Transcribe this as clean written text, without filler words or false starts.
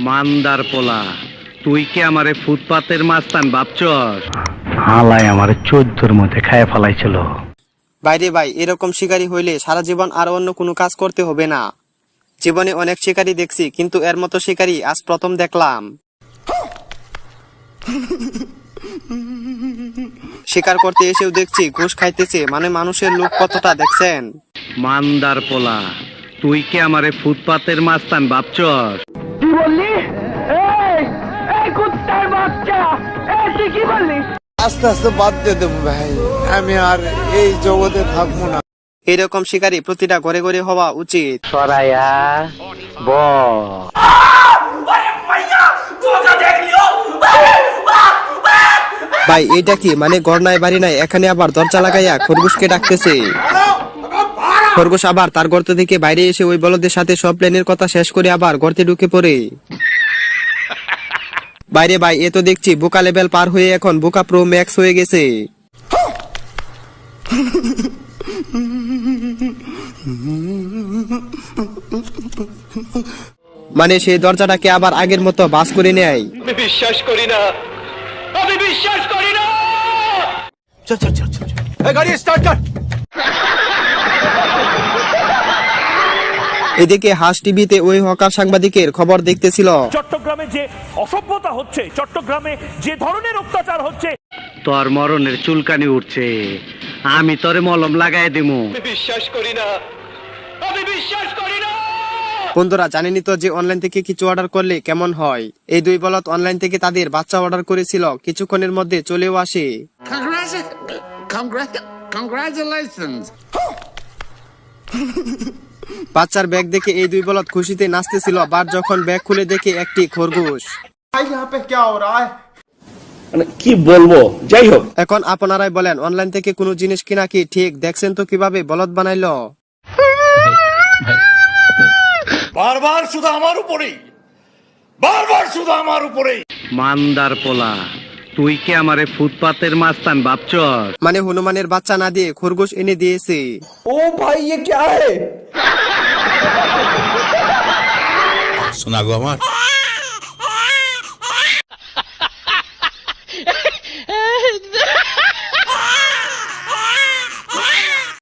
মান্দার পোলা, তুই কি আমারে ফুটপাতের মাস্তান ভাবছস? হালাই আমারে 14-র মধ্যে খায় ফেলাইছিল। বাইরে ভাই, এরকম শিকারী হইলে সারা জীবন আর অন্য কোনো কাজ করতে হবে না। জীবনে অনেক শিকারী দেখছি, কিন্তু এর মতো শিকারী আজ প্রথম দেখলাম। শিকার করতে এসেও দেখছি ঘুষ খাইতেছে, মানে মানুষের লোক কতটা দেখছেন। মান্দার পোলা, তুই কি আমারে ফুটপাতের মাস্তান ভাবছস? কি বললি? এই কুত্তার বাচ্চা, তুই কি বললি? আস্তে আস্তে বাদ দিয়ে দেবো ভাই, আমি আর এই জগতে থাকবো না। এরকম শিকারী প্রতিটা ঘরে ঘরে হওয়া উচিত। সরাইয়া ব ভাই এটা কি, মানে ঘর নাই বাড়ি নাই, এখানে আবার দরজা লাগাইয়া খরগোশকে ডাকতেছে। খরগোশ আবার তার গর্ত থেকে বাইরে এসে ওই বলদের সাথে সব প্ল্যানের কথা শেষ করে আবার গর্তে ঢুকে পড়ে। বাইরে ভাই, এ তো দেখছি বোকা লেভেল পার হয়ে এখন বোকা প্রো ম্যাক্স হয়ে গেছে। মানে সেই দরজাটাকে আবার আগের মতো বাস করে নেয়। বিশ্বাস করি না, আমি বিশ্বাস করি না। চল চল চল চল, গাড়ি স্টার্ট কর। এদিকে হাস টিভিতে ওই হকার সাংবাদিকের খবর দেখতেছিল। চট্টগ্রামে যে অসভ্যতা হচ্ছে, চট্টগ্রামে যে ধরনের অত্যাচার হচ্ছে, তোর মরণের চুলকানি উঠছে, আমি তোরে মলম লাগাই দিমু। বিশ্বাস করি না, আমি বিশ্বাস করি না। বন্ধুরা, জানেনই তো যে অনলাইন থেকে কিছু অর্ডার করলে কেমন হয়। এই দুই বলদ অনলাইন থেকে তাদের বাচ্চা অর্ডার করেছিল, কিছুক্ষণের মধ্যে চলেও আসে। Congratulations. বাচ্চার ব্যাগ দেখে এই দুই বলদ খুশিতে নাচতেছিল, বাট যখন ব্যাগ খুলে দেখে একটি খরগোশ। মানে কি বলবো, যাই হোক। এখন আপনারাই বলেন, অনলাইন থেকে কোনো জিনিস কিনা কি ঠিক? দেখছেন তো কিভাবে বলদ বানাইলো। বারবার শুধু আমার উপরেই, বারবার শুধু আমার উপরেই। মান্দার পোলা, তুই কি আমারে ফুটপাতের মাস্তান ভাবছস? মানে হনুমানের বাচ্চা না দিয়ে খরগোশ এনে দিয়েছে। ও ভাই, ये क्या है? শোনা গো আমার,